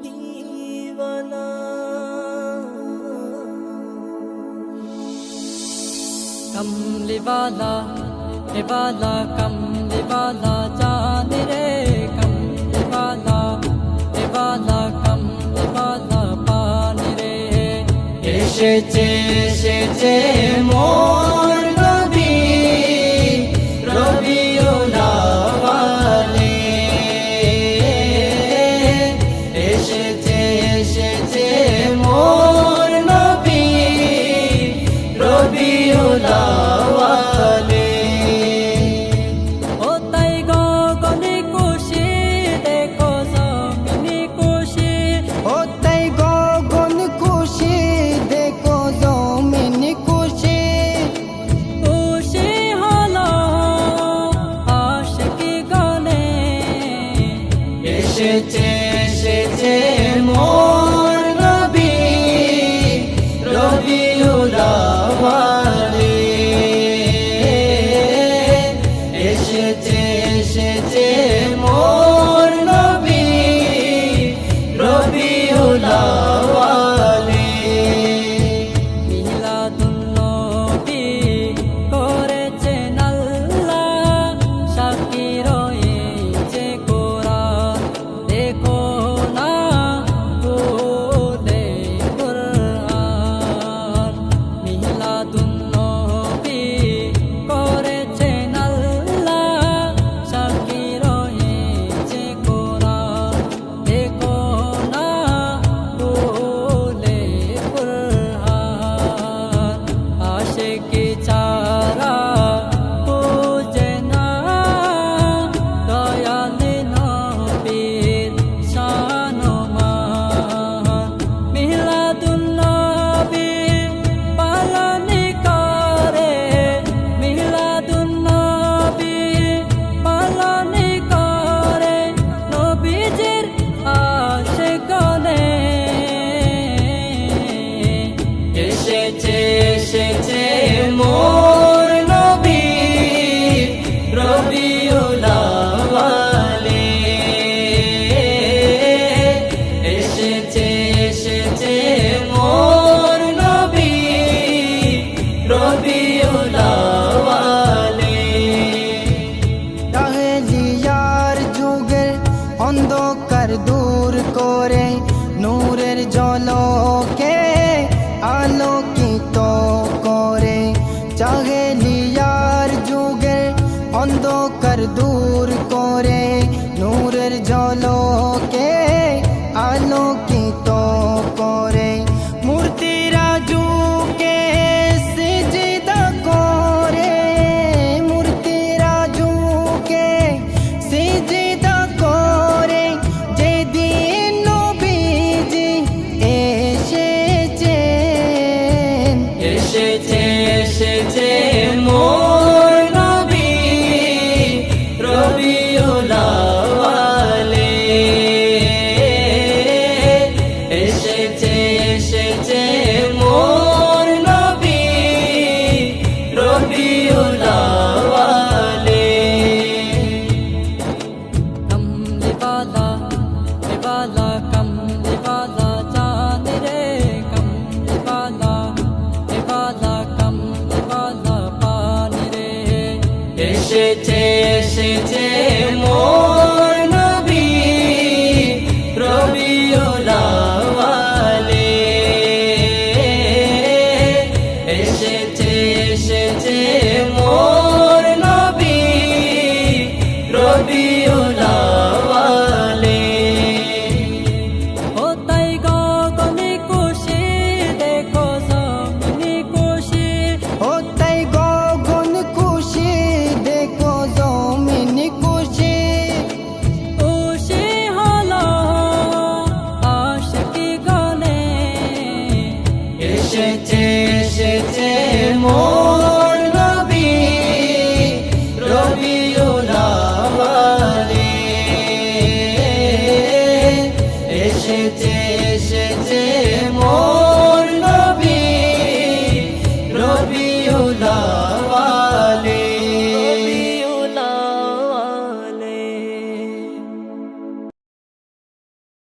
कमलीवाला कमलीवाला वाला कमलीवाला जान रे कमलीवाला वाला कमलीवाला पान रे এসেছে এসেছে মোর নবী রবিউল আউয়ালে এসেছে এসেছে মোর নবী রবিউল আউয়ালে ও তাই গগনে খুশি দেখো জমিনে খুশি ও তাই গগন খুশি দেখো জমিন খুশি খুশি হলো আশিকি গনে এসেছে এসেছে মোর নবী রবিউল আউয়ালে এসেছে এসেছে মোর নবী রবিউল আউয়ালে মিলাদুন নবী করেছেন আল্লাহ সাক্ষী রয়েছে কোরআন দেখো না খুলে কোরআন মিলাদুন নবী করেছেন আল্লাহ সাক্ষী রয়েছে কোরআন দেখো না খুলে কোরআন আশিকি ছাড়া খুঁজে না দয়াল নবীর শান ও মান মিলাদুন নবী পালন করে মিলাদুন নবী পালন করে নবীজির আশিকগণে এসেছে এসেছে মোর নবী রবিউল আউয়ালে এসেছে এসেছে মোর নবী রবিউল আউয়ালে জাহেলিয়ার যুগের অন্ধকার দূর করে নূরের ঝলকে আলোকিত করে জাহেলিয়ার যুগের অন্ধকার দূর করে নূরের ঝলকে আলোকিত করে মূর্তিরা যুগে সিজদা করে মূর্তিরা যুগে সিজদা করে যেদিন নবীজি এসেছেন এসেছে এসেছে মোর নবী রবিউল আউয়ালে এসেছে এসেছে মোর নবী রবিউল আউয়ালে কমলিওয়ালা